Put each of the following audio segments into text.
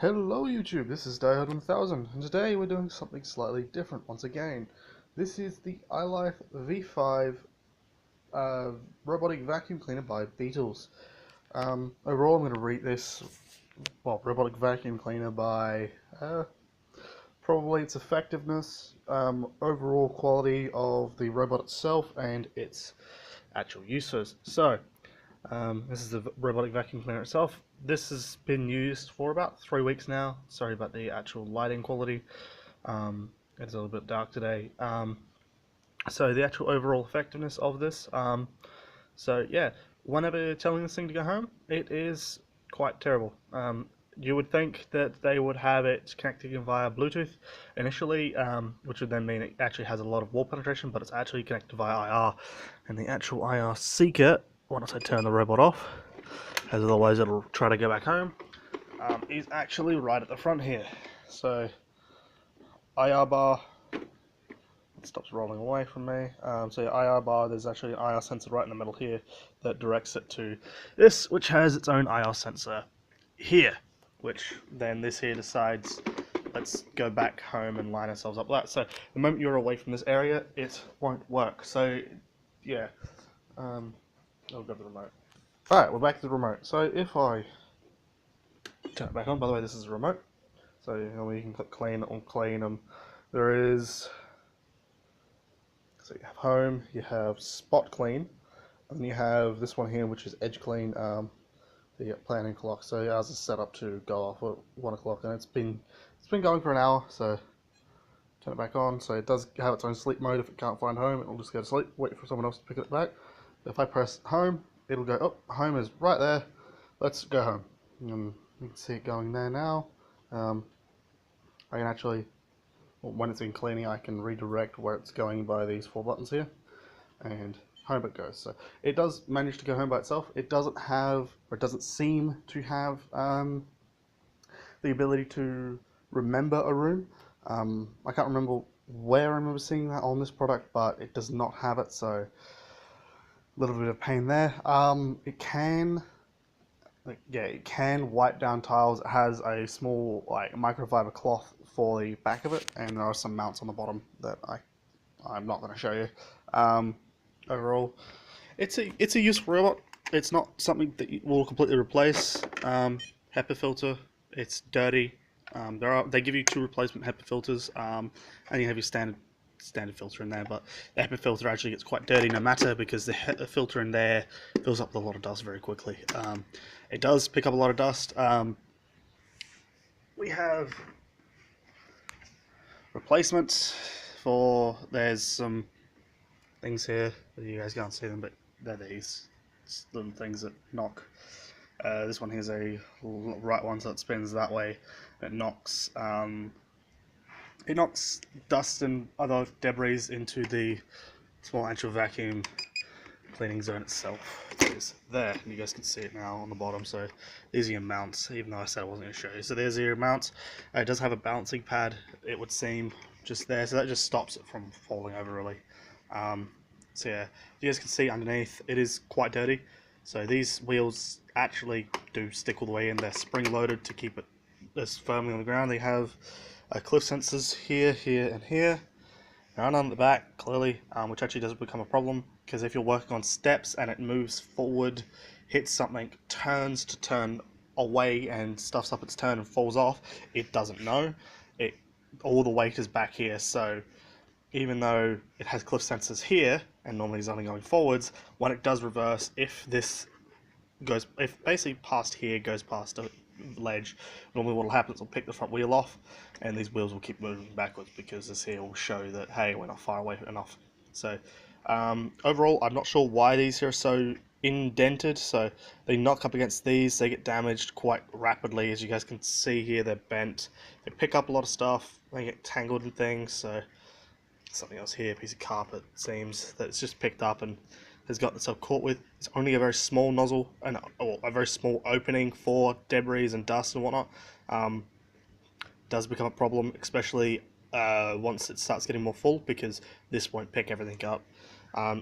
Hello YouTube, this is Die1000 and today we're doing something slightly different once again. This is the ILife V5 robotic vacuum cleaner by Beetles. Overall I'm going to rate this, robotic vacuum cleaner by probably its effectiveness, overall quality of the robot itself and its actual uses. So, this is the robotic vacuum cleaner itself. This has been used for about 3 weeks now. Sorry about the actual lighting quality. It's a little bit dark today. So the actual overall effectiveness of this. So yeah, whenever you're telling this thing to go home, it is quite terrible. You would think that they would have it connected via Bluetooth initially, which would then mean it actually has a lot of wall penetration, but it's actually connected via IR. And the actual IR seeker, once I turn the robot off, as otherwise it'll try to go back home, is actually right at the front here. So IR bar, it stops rolling away from me. So IR bar, there's actually an IR sensor right in the middle here that directs it to this, which has its own IR sensor here, which then this here decides, let's go back home and line ourselves up with that. So the moment you're away from this area, it won't work. So yeah, I'll grab the remote. Alright, we're back to the remote. So if I turn it back on, by the way, this is a remote. So you can click clean or clean them. There is, so you have home, you have spot clean, and then you have this one here, which is edge clean, the planning clock. So ours is set up to go off at 1 o'clock, and it's been going for an hour. So turn it back on. So it does have its own sleep mode. If it can't find home, it will just go to sleep, wait for someone else to pick it back. If I press home, it'll go, oh, home is right there, let's go home. And you can see it going there now. I can actually, when it's in cleaning, I can redirect where it's going by these 4 buttons here, and home it goes. So it does manage to go home by itself. It doesn't have, or it doesn't seem to have, the ability to remember a room. I can't remember where I remember seeing that on this product, but it does not have it, so a little bit of pain there. It can, it can wipe down tiles. It has a small microfiber cloth for the back of it, and there are some mounts on the bottom that I'm not going to show you. Overall, it's a useful robot. It's not something that will completely replace HEPA filter. It's dirty. They give you 2 replacement HEPA filters, and you have your standard filter in there, but the HEPA filter actually gets quite dirty no matter, because the filter in there fills up with a lot of dust very quickly. It does pick up a lot of dust. We have replacements for, there's some things here, you guys can't see them, but they're these little things that knock. This one here is a right one, so it spins that way. It knocks dust and other debris into the small actual vacuum cleaning zone itself. It is there, and you guys can see it now on the bottom. So these are your mounts, even though I said I wasn't going to show you. So there's your mounts. It does have a balancing pad, it would seem, just there, so that just stops it from falling over really. So yeah, you guys can see underneath, it is quite dirty. So these wheels actually do stick all the way in. They're spring loaded to keep it this firmly on the ground. They have cliff sensors here, here, and here. None on the back, clearly, which actually does become a problem, because if you're working on steps and it moves forward, hits something, turns to turn away and stuffs up its turn and falls off, it doesn't know. All the weight is back here, so even though it has cliff sensors here, and normally it's only going forwards, when it does reverse, if basically past here goes past a ledge, normally what will happen is it'll pick the front wheel off, and these wheels will keep moving backwards, because this here will show that, hey, we're not far away enough. So overall, I'm not sure why these here are so indented. So they knock up against these, they get damaged quite rapidly. As you guys can see here, they're bent, they pick up a lot of stuff, they get tangled in things. So something else here, a piece of carpet, seems that it's just picked up and has got itself caught with. It's only a very small nozzle, and a very small opening for debris and dust and whatnot. Does become a problem, especially once it starts getting more full, because this won't pick everything up.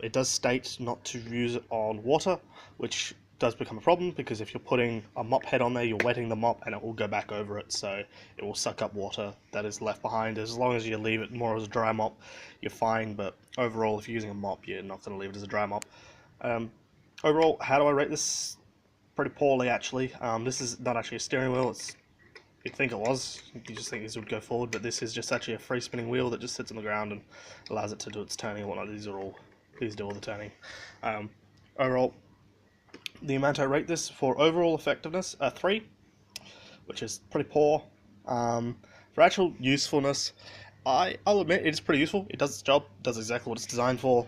It does state not to use it on water, which does become a problem because if you're putting a mop head on there, you're wetting the mop and it will go back over it, so it will suck up water that is left behind. As long as you leave it more as a dry mop, you're fine, but overall, if you're using a mop, you're not going to leave it as a dry mop. Overall, how do I rate this? Pretty poorly, actually. This is not actually a steering wheel. You'd think it was. You just think this would go forward, but this is just actually a free spinning wheel that just sits on the ground and allows it to do its turning and whatnot. These do all the turning. Overall, the amount I rate this for overall effectiveness, 3, which is pretty poor. For actual usefulness, I'll admit it is pretty useful. It does its job, does exactly what it's designed for.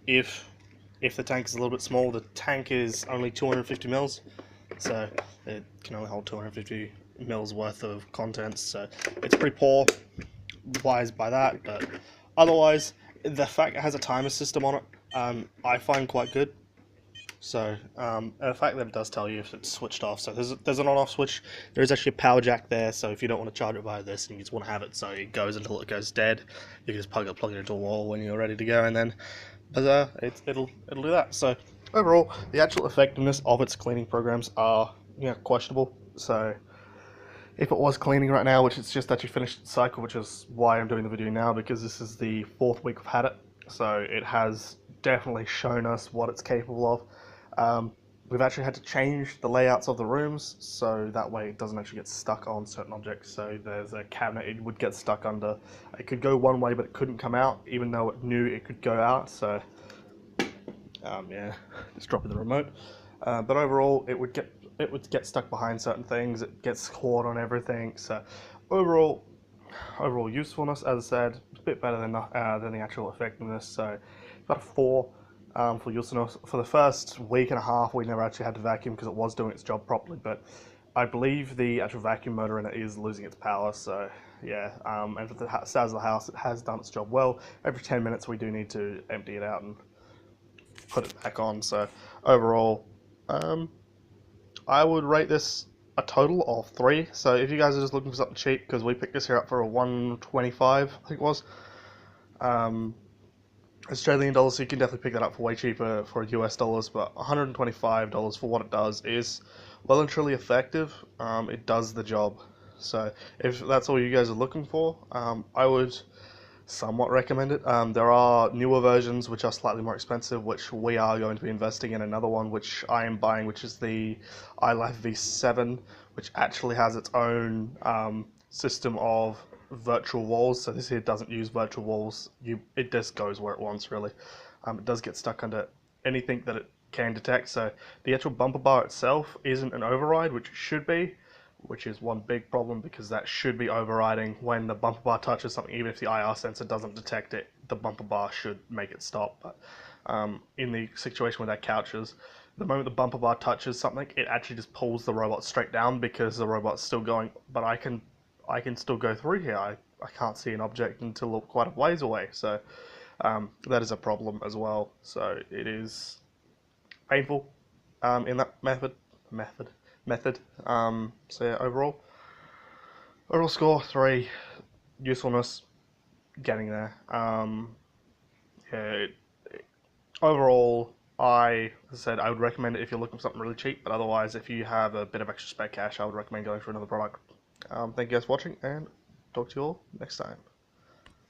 If the tank is a little bit small, the tank is only 250 mils, so it can only hold 250 mils worth of contents, so it's pretty poor wise by that, but otherwise the fact it has a timer system on it, I find quite good. So the fact that it does tell you if it's switched off, so there's an on-off switch. There is actually a power jack there, so if you don't want to charge it via this and you just want to have it so it goes until it goes dead, you can just plug it into a wall when you're ready to go, and then it'll do that. So overall, the actual effectiveness of its cleaning programs are questionable. So if it was cleaning right now, which it's just actually finished its cycle, which is why I'm doing the video now, because this is the 4th week I've had it, so it has definitely shown us what it's capable of. We've actually had to change the layouts of the rooms so that way it doesn't actually get stuck on certain objects. So there's a cabinet it would get stuck under. It could go one way but it couldn't come out even though it knew it could go out, so yeah, just dropping the remote. But overall it would get stuck behind certain things, it gets caught on everything, so overall usefulness, as I said, it's a bit better than the actual effectiveness, so about a 4. For usefulness. For the first week and a half, we never actually had to vacuum because it was doing its job properly, but I believe the actual vacuum motor in it is losing its power, so yeah, and for the size of the house, it has done its job well. Every 10 minutes we do need to empty it out and put it back on, so overall, I would rate this a total of 3, so if you guys are just looking for something cheap, because we picked this here up for a 125, I think it was, Australian dollars, so you can definitely pick that up for way cheaper for US dollars, but $125 for what it does is well and truly effective. It does the job. So if that's all you guys are looking for, I would somewhat recommend it. There are newer versions which are slightly more expensive, which we are going to be investing in another one, which I am buying, which is the ILife V7, which actually has its own system of virtual walls. So this here doesn't use virtual walls. It just goes where it wants, really. It does get stuck under anything that it can detect. So the actual bumper bar itself isn't an override, which it should be, which is one big problem because that should be overriding when the bumper bar touches something. Even if the IR sensor doesn't detect it, the bumper bar should make it stop. But in the situation where that couch is, the moment the bumper bar touches something, it actually just pulls the robot straight down because the robot's still going, but I can still go through here. I can't see an object until quite a ways away, so that is a problem as well. So it is painful in that method. So yeah, overall score 3, usefulness getting there. Yeah, overall, as I said, I would recommend it if you're looking for something really cheap, but otherwise, if you have a bit of extra spare cash, I would recommend going for another product. Thank you guys for watching, and talk to you all next time.